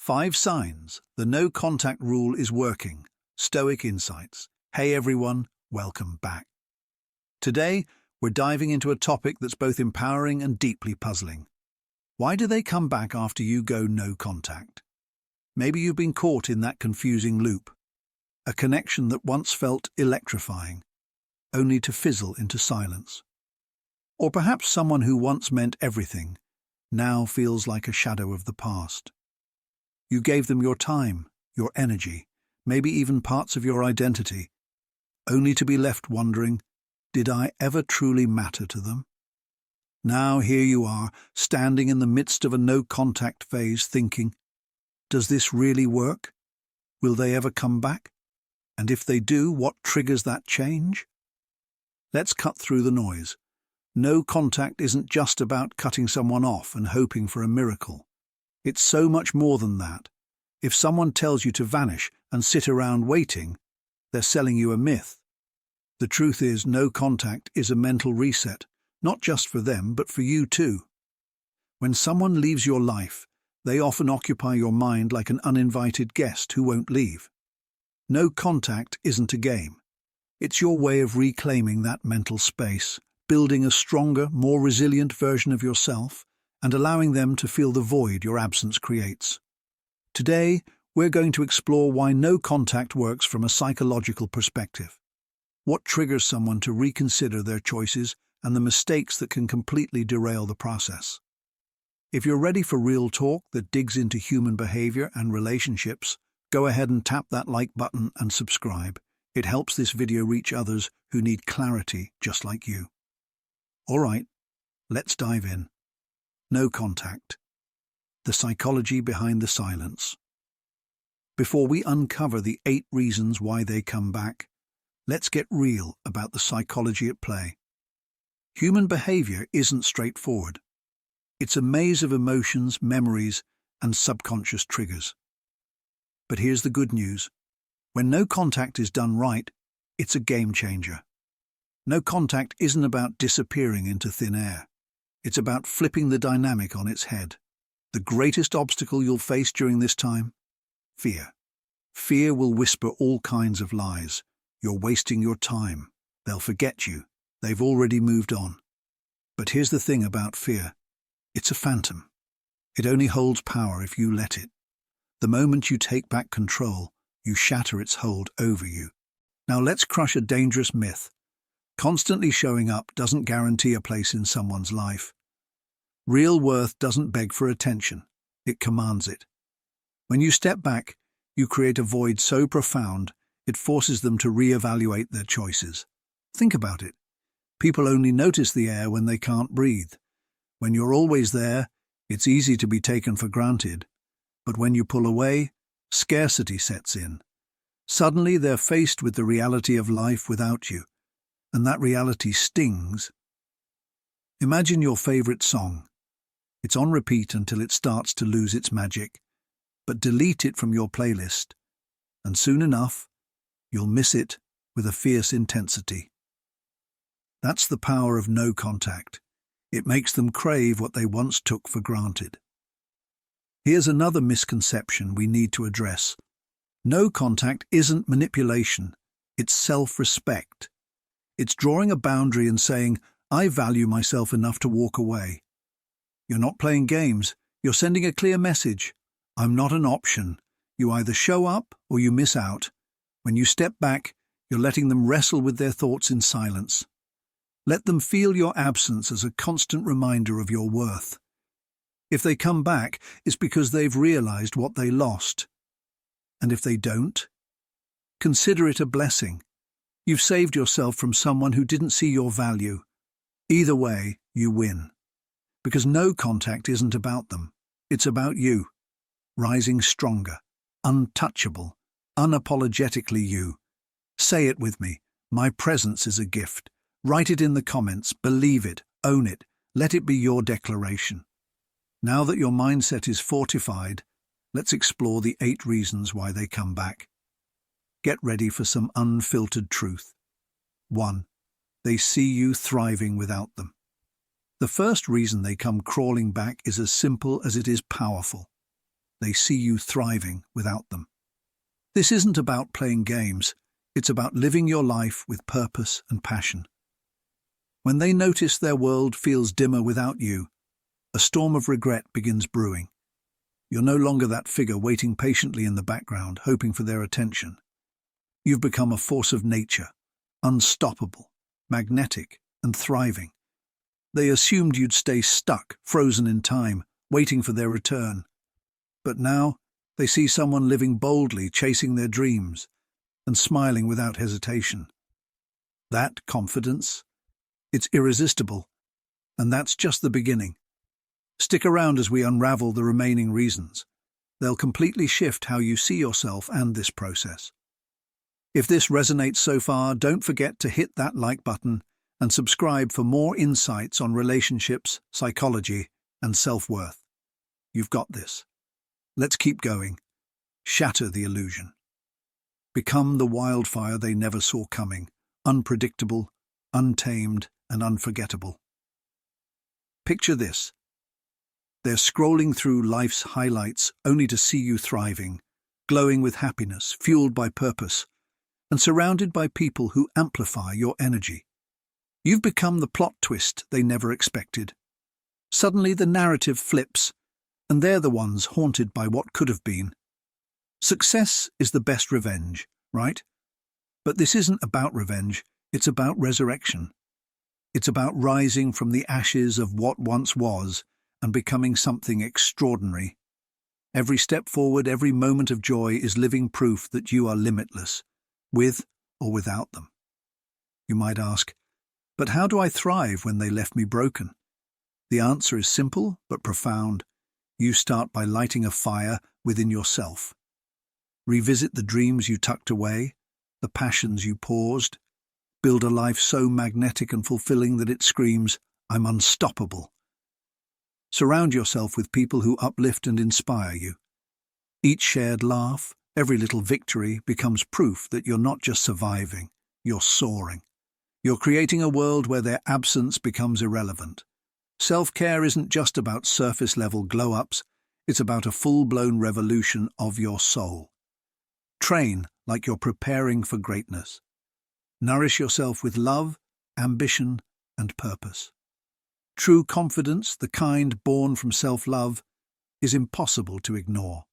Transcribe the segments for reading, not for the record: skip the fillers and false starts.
5 signs the no contact rule is working. Stoic Insights. Hey everyone, welcome back. Today, we're diving into a topic that's both empowering and deeply puzzling. Why do they come back after you go no contact? Maybe you've been caught in that confusing loop. A connection that once felt electrifying, only to fizzle into silence. Or perhaps someone who once meant everything, now feels like a shadow of the past. You gave them your time, your energy, maybe even parts of your identity, only to be left wondering, did I ever truly matter to them? Now here you are, standing in the midst of a no-contact phase, thinking, does this really work? Will they ever come back? And if they do, what triggers that change? Let's cut through the noise. No contact isn't just about cutting someone off and hoping for a miracle. It's so much more than that. If someone tells you to vanish and sit around waiting, they're selling you a myth. The truth is, no contact is a mental reset, not just for them, but for you too. When someone leaves your life, they often occupy your mind like an uninvited guest who won't leave. No contact isn't a game. It's your way of reclaiming that mental space, building a stronger, more resilient version of yourself, and allowing them to feel the void your absence creates. Today, we're going to explore why no contact works from a psychological perspective. What triggers someone to reconsider their choices and the mistakes that can completely derail the process. If you're ready for real talk that digs into human behavior and relationships, go ahead and tap that like button and subscribe. It helps this video reach others who need clarity just like you. All right, let's dive in. No contact. The psychology behind the silence. Before we uncover the 8 reasons why they come back, let's get real about the psychology at play. Human behavior isn't straightforward. It's a maze of emotions, memories, and subconscious triggers. But here's the good news. When no contact is done right, it's a game changer. No contact isn't about disappearing into thin air. It's about flipping the dynamic on its head. The greatest obstacle you'll face during this time? Fear. Fear will whisper all kinds of lies. You're wasting your time. They'll forget you. They've already moved on. But here's the thing about fear. It's a phantom. It only holds power if you let it. The moment you take back control, you shatter its hold over you. Now let's crush a dangerous myth. Constantly showing up doesn't guarantee a place in someone's life. Real worth doesn't beg for attention. It commands it. When you step back, you create a void so profound, it forces them to reevaluate their choices. Think about it. People only notice the air when they can't breathe. When you're always there, it's easy to be taken for granted. But when you pull away, scarcity sets in. Suddenly they're faced with the reality of life without you, and that reality stings. Imagine your favorite song. It's on repeat until it starts to lose its magic, but delete it from your playlist, and soon enough, you'll miss it with a fierce intensity. That's the power of no contact. It makes them crave what they once took for granted. Here's another misconception we need to address. No contact isn't manipulation, it's self-respect. It's drawing a boundary and saying, I value myself enough to walk away. You're not playing games, you're sending a clear message. I'm not an option. You either show up or you miss out. When you step back, you're letting them wrestle with their thoughts in silence. Let them feel your absence as a constant reminder of your worth. If they come back, it's because they've realized what they lost. And if they don't, consider it a blessing. You've saved yourself from someone who didn't see your value. Either way, you win. Because no contact isn't about them. It's about you. Rising stronger, untouchable, unapologetically you. Say it with me. My presence is a gift. Write it in the comments. Believe it. Own it. Let it be your declaration. Now that your mindset is fortified, let's explore the 8 reasons why they come back. Get ready for some unfiltered truth. 1. They see you thriving without them. The first reason they come crawling back is as simple as it is powerful. they see you thriving without them. This isn't about playing games, it's about living your life with purpose and passion. When they notice their world feels dimmer without you, a storm of regret begins brewing. You're no longer that figure waiting patiently in the background, hoping for their attention. You've become a force of nature, unstoppable, magnetic, and thriving. They assumed you'd stay stuck, frozen in time, waiting for their return. But now, they see someone living boldly, chasing their dreams, and smiling without hesitation. That confidence, it's irresistible, and that's just the beginning. Stick around as we unravel the remaining reasons. They'll completely shift how you see yourself and this process. If this resonates so far, don't forget to hit that like button and subscribe for more insights on relationships, psychology, and self-worth. You've got this. Let's keep going. Shatter the illusion. Become the wildfire they never saw coming, unpredictable, untamed, and unforgettable. Picture this. They're scrolling through life's highlights only to see you thriving, glowing with happiness, fueled by purpose, and surrounded by people who amplify your energy. You've become the plot twist they never expected. Suddenly the narrative flips, and they're the ones haunted by what could have been. Success is the best revenge, right? But this isn't about revenge, it's about resurrection. It's about rising from the ashes of what once was and becoming something extraordinary. Every step forward, every moment of joy is living proof that you are limitless, with or without them. You might ask, but how do I thrive when they left me broken? The answer is simple but profound. You start by lighting a fire within yourself. Revisit the dreams you tucked away, the passions you paused. Build a life so magnetic and fulfilling that it screams, "I'm unstoppable." Surround yourself with people who uplift and inspire you. Each shared laugh, every little victory becomes proof that you're not just surviving, you're soaring. You're creating a world where their absence becomes irrelevant. Self-care isn't just about surface-level glow-ups, it's about a full-blown revolution of your soul. Train like you're preparing for greatness. Nourish yourself with love, ambition, and purpose. True confidence, the kind born from self-love, is impossible to ignore.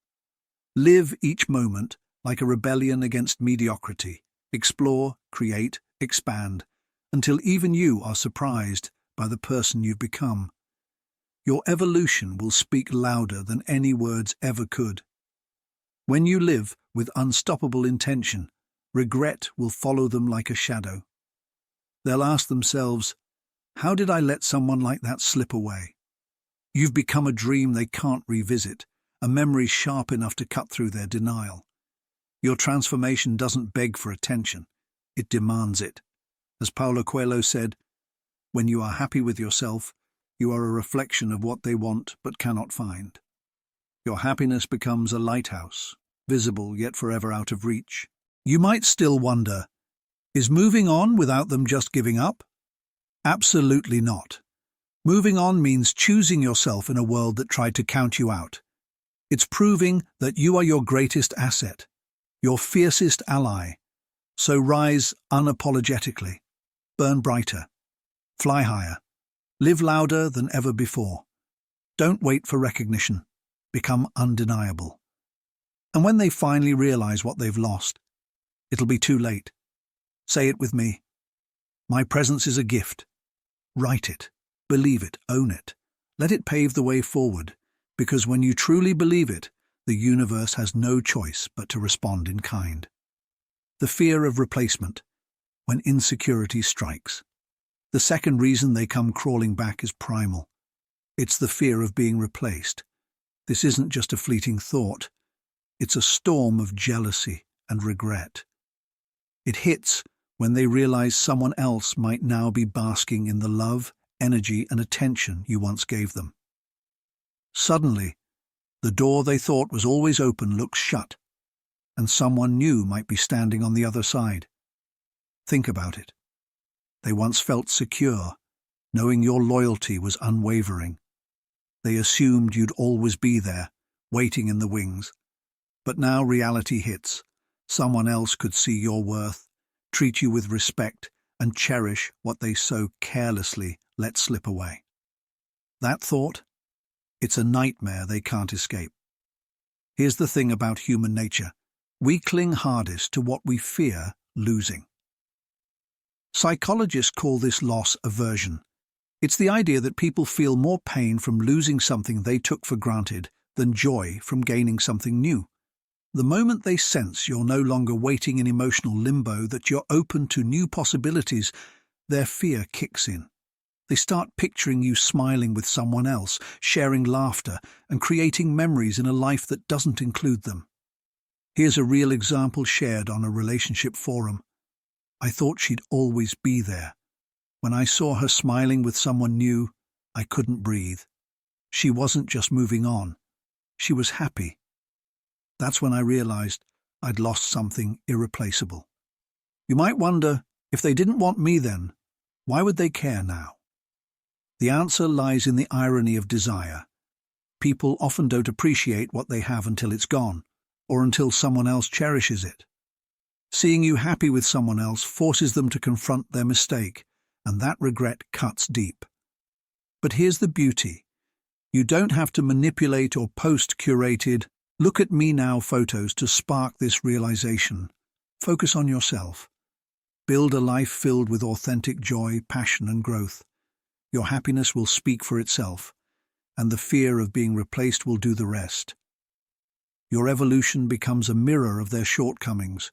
Live each moment like a rebellion against mediocrity. Explore, create, expand, until even you are surprised by the person you've become. Your evolution will speak louder than any words ever could. When you live with unstoppable intention, regret will follow them like a shadow. They'll ask themselves, how did I let someone like that slip away? You've become a dream they can't revisit, a memory sharp enough to cut through their denial. Your transformation doesn't beg for attention, it demands it. As Paulo Coelho said, when you are happy with yourself, you are a reflection of what they want but cannot find. Your happiness becomes a lighthouse, visible yet forever out of reach. You might still wonder, is moving on without them just giving up? Absolutely not. Moving on means choosing yourself in a world that tried to count you out. It's proving that you are your greatest asset, your fiercest ally. So rise unapologetically, burn brighter, fly higher, live louder than ever before. Don't wait for recognition. Become undeniable. And when they finally realize what they've lost, it'll be too late. Say it with me. My presence is a gift. Write it, believe it, own it. Let it pave the way forward, because when you truly believe it, the universe has no choice but to respond in kind. The fear of replacement, when insecurity strikes. The second reason they come crawling back is primal. It's the fear of being replaced. This isn't just a fleeting thought. It's a storm of jealousy and regret. It hits when they realize someone else might now be basking in the love, energy, and attention you once gave them. Suddenly, the door they thought was always open looks shut, and someone new might be standing on the other side. Think about it. They once felt secure, knowing your loyalty was unwavering. They assumed you'd always be there, waiting in the wings. But now reality hits. Someone else could see your worth, treat you with respect, and cherish what they so carelessly let slip away. That thought? It's a nightmare they can't escape. Here's the thing about human nature. We cling hardest to what we fear losing. Psychologists call this loss aversion. It's the idea that people feel more pain from losing something they took for granted than joy from gaining something new. The moment they sense you're no longer waiting in emotional limbo, that you're open to new possibilities, their fear kicks in. They start picturing you smiling with someone else, sharing laughter, and creating memories in a life that doesn't include them. Here's a real example shared on a relationship forum. I thought she'd always be there. When I saw her smiling with someone new, I couldn't breathe. She wasn't just moving on. She was happy. That's when I realized I'd lost something irreplaceable. You might wonder, if they didn't want me then, why would they care now? The answer lies in the irony of desire. People often don't appreciate what they have until it's gone, or until someone else cherishes it. Seeing you happy with someone else forces them to confront their mistake, and that regret cuts deep. But here's the beauty. You don't have to manipulate or post curated, "look at me now" photos to spark this realization. Focus on yourself. Build a life filled with authentic joy, passion, and growth. Your happiness will speak for itself, and the fear of being replaced will do the rest. Your evolution becomes a mirror of their shortcomings,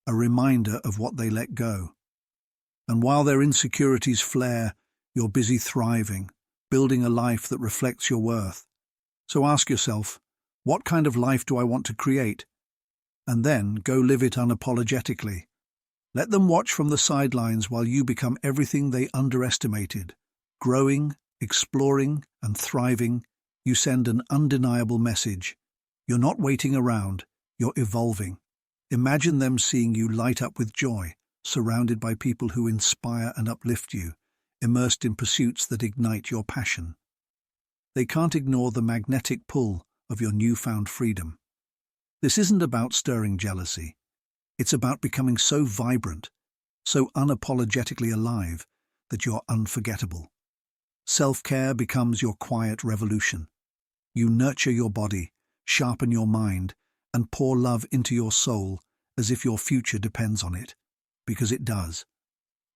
a reminder of what they let go. And while their insecurities flare, you're busy thriving, building a life that reflects your worth. So ask yourself, what kind of life do I want to create? And then go live it unapologetically. Let them watch from the sidelines while you become everything they underestimated. Growing, exploring, and thriving, you send an undeniable message. You're not waiting around, you're evolving. Imagine them seeing you light up with joy, surrounded by people who inspire and uplift you, immersed in pursuits that ignite your passion. They can't ignore the magnetic pull of your newfound freedom. This isn't about stirring jealousy. It's about becoming so vibrant, so unapologetically alive, that you're unforgettable. Self-care becomes your quiet revolution. You nurture your body, sharpen your mind, and pour love into your soul as if your future depends on it, because it does.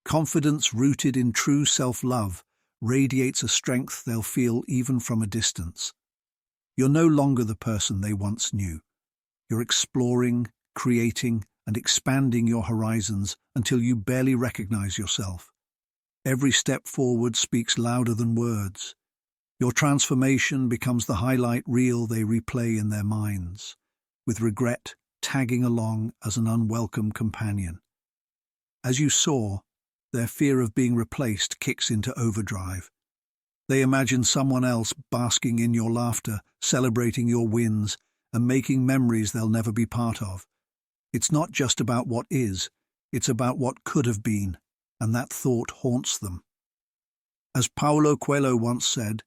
Confidence rooted in true self-love radiates a strength they'll feel even from a distance. You're no longer the person they once knew. You're exploring, creating, and expanding your horizons until you barely recognize yourself. Every step forward speaks louder than words. Your transformation becomes the highlight reel they replay in their minds, with regret tagging along as an unwelcome companion. As you soar, their fear of being replaced kicks into overdrive. They imagine someone else basking in your laughter, celebrating your wins, and making memories they'll never be part of. It's not just about what is, it's about what could have been, and that thought haunts them. As Paulo Coelho once said,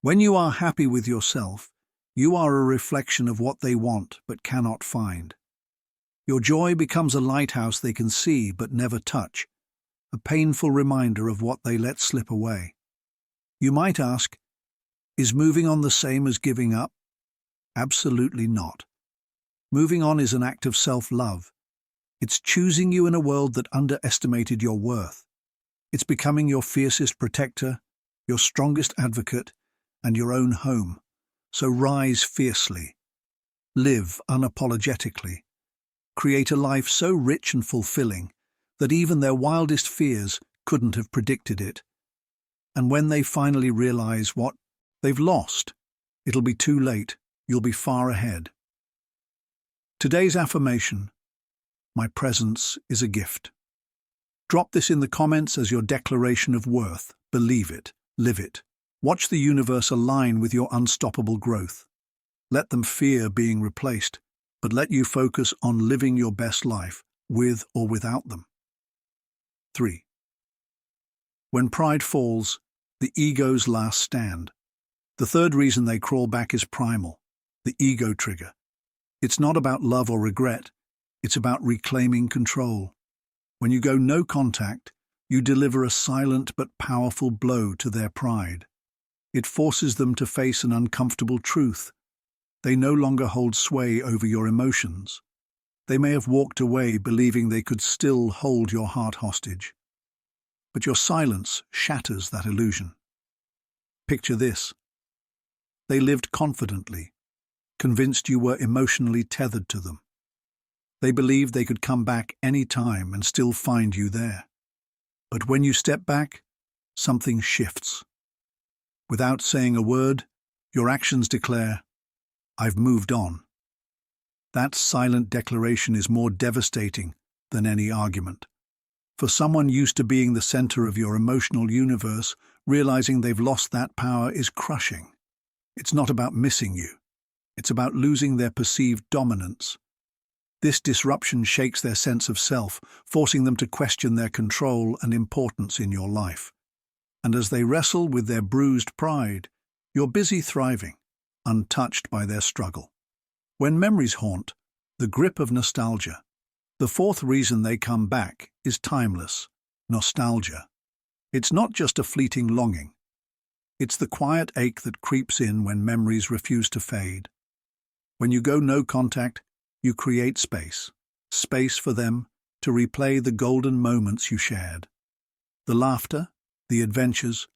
"When you are happy with yourself, you are a reflection of what they want but cannot find. Your joy becomes a lighthouse they can see but never touch, a painful reminder of what they let slip away." You might ask, is moving on the same as giving up? Absolutely not. Moving on is an act of self-love. It's choosing you in a world that underestimated your worth. It's becoming your fiercest protector, your strongest advocate, and your own home. So rise fiercely. Live unapologetically. Create a life so rich and fulfilling that even their wildest fears couldn't have predicted it. And when they finally realize what they've lost, it'll be too late. You'll be far ahead. Today's affirmation: my presence is a gift. Drop this in the comments as your declaration of worth. Believe it, live it. Watch the universe align with your unstoppable growth. Let them fear being replaced, but let you focus on living your best life, with or without them. 3. When pride falls, the ego's last stand. The third reason they crawl back is primal. the ego trigger. It's not about love or regret, it's about reclaiming control. When you go no contact, you deliver a silent but powerful blow to their pride. It forces them to face an uncomfortable truth. They no longer hold sway over your emotions. They may have walked away believing they could still hold your heart hostage. But your silence shatters that illusion. Picture this. They lived confidently, convinced you were emotionally tethered to them. They believed they could come back any time and still find you there. But when you step back, something shifts. Without saying a word, your actions declare, "I've moved on." That silent declaration is more devastating than any argument. For someone used to being the center of your emotional universe, realizing they've lost that power is crushing. It's not about missing you. It's about losing their perceived dominance. This disruption shakes their sense of self, forcing them to question their control and importance in your life. And as they wrestle with their bruised pride, you're busy thriving, untouched by their struggle. When memories haunt, the grip of nostalgia. The fourth reason they come back is timeless, nostalgia. It's not just a fleeting longing. It's the quiet ache that creeps in when memories refuse to fade. When you go no contact, you create space for them to replay the golden moments you shared. The laughter, the adventures,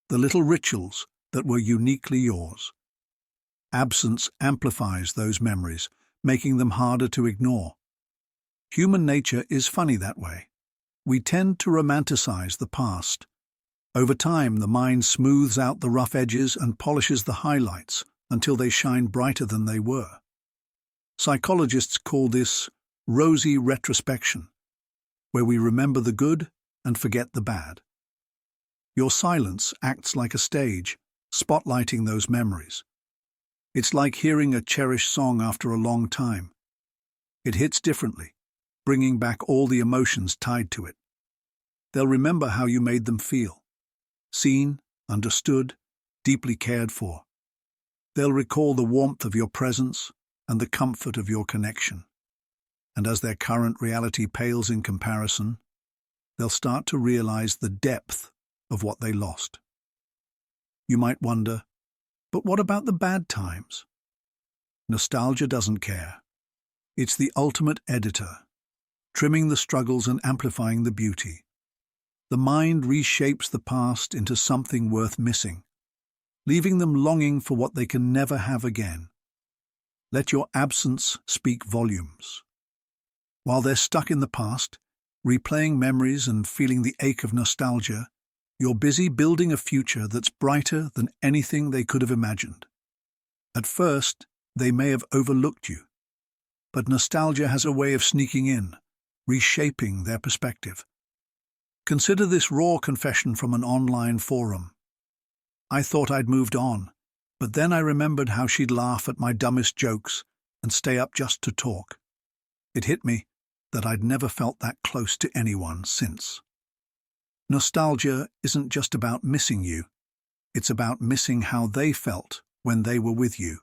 the little rituals that were uniquely yours. Absence amplifies those memories, making them harder to ignore. Human nature is funny that way. We tend to romanticize the past. Over time, the mind smooths out the rough edges and polishes the highlights until they shine brighter than they were. Psychologists call this rosy retrospection, where we remember the good and forget the bad. Your silence acts like a stage, spotlighting those memories. It's like hearing a cherished song after a long time. It hits differently, bringing back all the emotions tied to it. They'll remember how you made them feel. Seen, understood, deeply cared for. They'll recall the warmth of your presence and the comfort of your connection. And as their current reality pales in comparison, they'll start to realize the depth of what they lost. You might wonder, but what about the bad times? Nostalgia doesn't care. It's the ultimate editor, trimming the struggles and amplifying the beauty. The mind reshapes the past into something worth missing, leaving them longing for what they can never have again. Let your absence speak volumes. While they're stuck in the past, replaying memories and feeling the ache of nostalgia, you're busy building a future that's brighter than anything they could have imagined. At first, they may have overlooked you, but nostalgia has a way of sneaking in, reshaping their perspective. Consider this raw confession from an online forum. "I thought I'd moved on, but then I remembered how she'd laugh at my dumbest jokes and stay up just to talk. It hit me that I'd never felt that close to anyone since." Nostalgia isn't just about missing you, it's about missing how they felt when they were with you.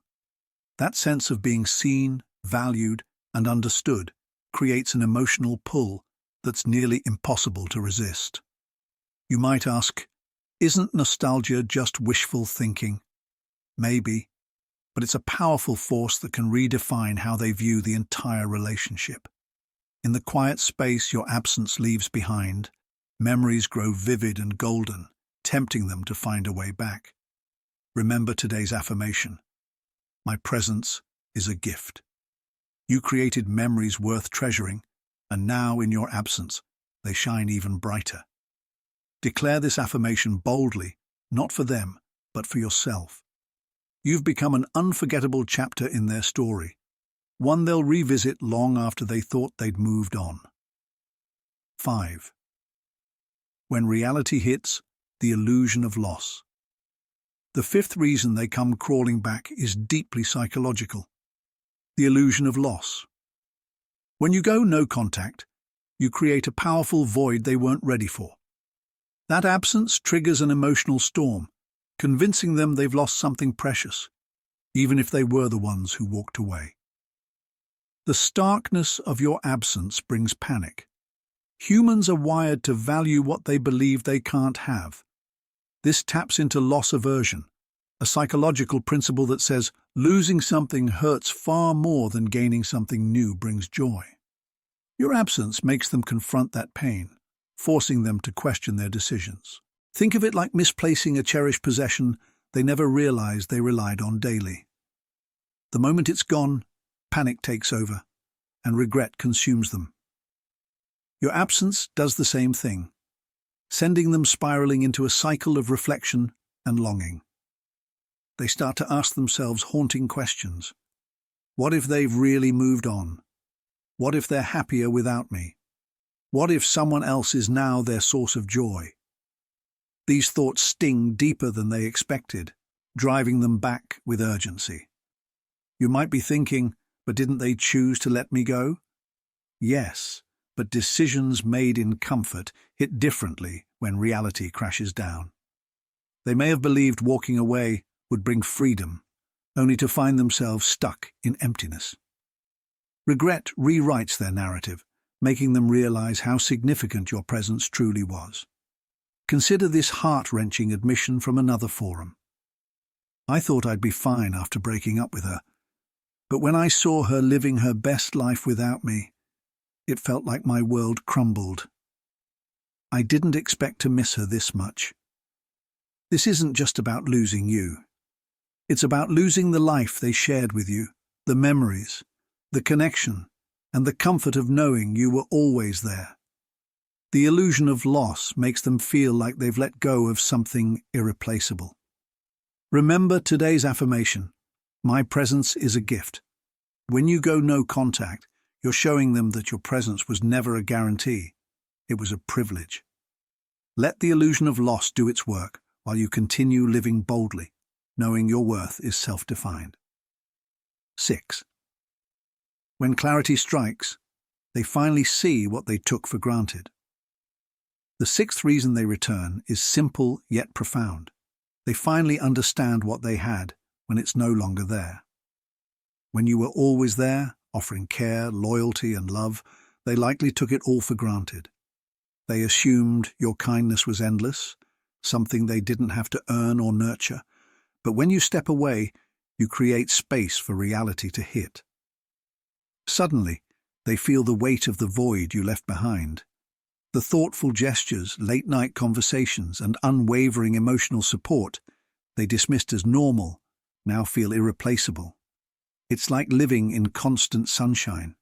That sense of being seen, valued, and understood creates an emotional pull that's nearly impossible to resist. You might ask, isn't nostalgia just wishful thinking? Maybe, but it's a powerful force that can redefine how they view the entire relationship. In the quiet space your absence leaves behind, memories grow vivid and golden, tempting them to find a way back. Remember today's affirmation. My presence is a gift. You created memories worth treasuring, and now, in your absence, they shine even brighter. Declare this affirmation boldly, not for them, but for yourself. You've become an unforgettable chapter in their story, one they'll revisit long after they thought they'd moved on. 5. When reality hits, the illusion of loss. The fifth reason they come crawling back is deeply psychological. The illusion of loss. When you go no contact, you create a powerful void they weren't ready for. That absence triggers an emotional storm, convincing them they've lost something precious. even if they were the ones who walked away. The starkness of your absence brings panic. Humans are wired to value what they believe they can't have. This taps into loss aversion, a psychological principle that says losing something hurts far more than gaining something new brings joy. Your absence makes them confront that pain, forcing them to question their decisions. Think of it like misplacing a cherished possession they never realized they relied on daily. The moment it's gone, panic takes over, and regret consumes them. Your absence does the same thing, sending them spiraling into a cycle of reflection and longing. They start to ask themselves haunting questions. What if they've really moved on? What if they're happier without me? What if someone else is now their source of joy? These thoughts sting deeper than they expected, driving them back with urgency. You might be thinking, but didn't they choose to let me go? Yes, but decisions made in comfort hit differently when reality crashes down. They may have believed walking away would bring freedom, only to find themselves stuck in emptiness. Regret rewrites their narrative, making them realize how significant your presence truly was. Consider this heart-wrenching admission from another forum. I thought I'd be fine after breaking up with her, but when I saw her living her best life without me, it felt like my world crumbled. I didn't expect to miss her this much. This isn't just about losing you. It's about losing the life they shared with you, the memories, the connection, and the comfort of knowing you were always there. The illusion of loss makes them feel like they've let go of something irreplaceable. Remember today's affirmation: my presence is a gift. When you go no contact, you're showing them that your presence was never a guarantee. It was a privilege. Let the illusion of loss do its work while you continue living boldly, knowing your worth is self-defined. 6. When clarity strikes, they finally see what they took for granted. The sixth reason they return is simple yet profound. They finally understand what they had when it's no longer there. When you were always there, offering care, loyalty, and love, they likely took it all for granted. They assumed your kindness was endless, something they didn't have to earn or nurture. But when you step away, you create space for reality to hit. Suddenly, they feel the weight of the void you left behind. The thoughtful gestures, late-night conversations, and unwavering emotional support they dismissed as normal now feel irreplaceable. It's like living in constant sunshine.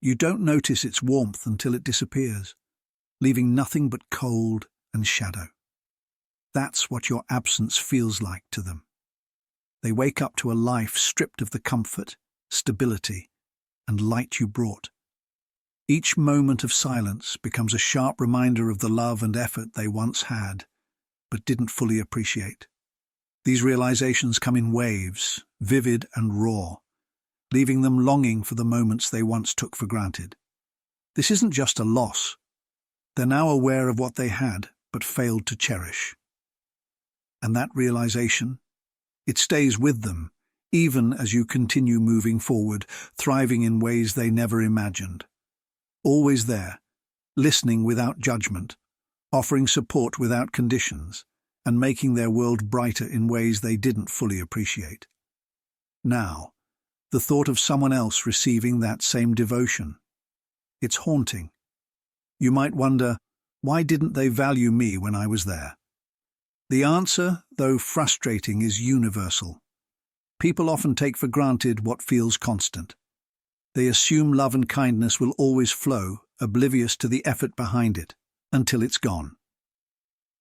You don't notice its warmth until it disappears, leaving nothing but cold and shadow. That's what your absence feels like to them. They wake up to a life stripped of the comfort, stability, and light you brought. Each moment of silence becomes a sharp reminder of the love and effort they once had, but didn't fully appreciate. These realizations come in waves, vivid and raw, leaving them longing for the moments they once took for granted. This isn't just a loss. They're now aware of what they had, but failed to cherish. And that realization, it stays with them, even as you continue moving forward, thriving in ways they never imagined. Always there, listening without judgment, offering support without conditions, and making their world brighter in ways they didn't fully appreciate. Now, the thought of someone else receiving that same devotion, it's haunting. You might wonder, why didn't they value me when I was there? The answer, though frustrating, is universal. People often take for granted what feels constant. They assume love and kindness will always flow, oblivious to the effort behind it, until it's gone.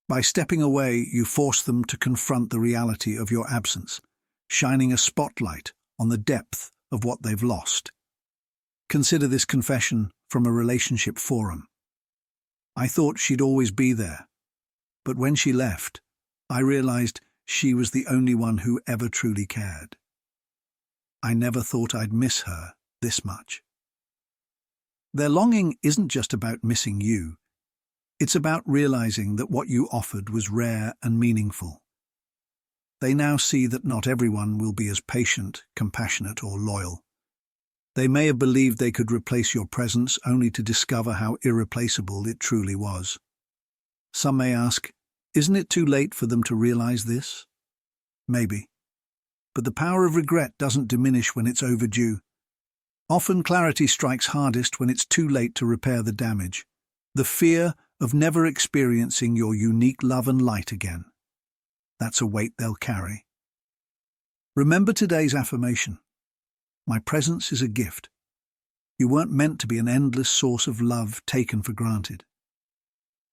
By stepping away, you force them to confront the reality of your absence, shining a spotlight on the depth of what they've lost. Consider this confession from a relationship forum. I thought she'd always be there, but when she left, I realized she was the only one who ever truly cared. I never thought I'd miss her this much. Their longing isn't just about missing you. It's about realizing that what you offered was rare and meaningful. they now see that not everyone will be as patient, compassionate, or loyal. They may have believed they could replace your presence only to discover how irreplaceable it truly was. Some may ask, isn't it too late for them to realize this? Maybe. But the power of regret doesn't diminish when it's overdue. Often clarity strikes hardest when it's too late to repair the damage. The fear of never experiencing your unique love and light again. That's a weight they'll carry. Remember today's affirmation. My presence is a gift. You weren't meant to be an endless source of love taken for granted.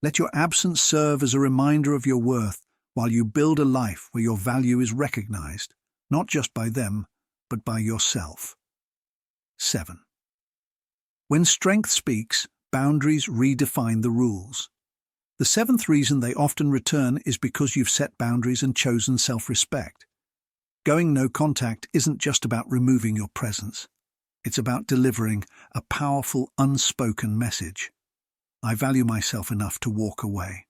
Let your absence serve as a reminder of your worth while you build a life where your value is recognized, not just by them, but by yourself. 7. When strength speaks, boundaries redefine the rules. The seventh reason they often return is because you've set boundaries and chosen self-respect. Going no contact isn't just about removing your presence. It's about delivering a powerful, unspoken message. I value myself enough to walk away.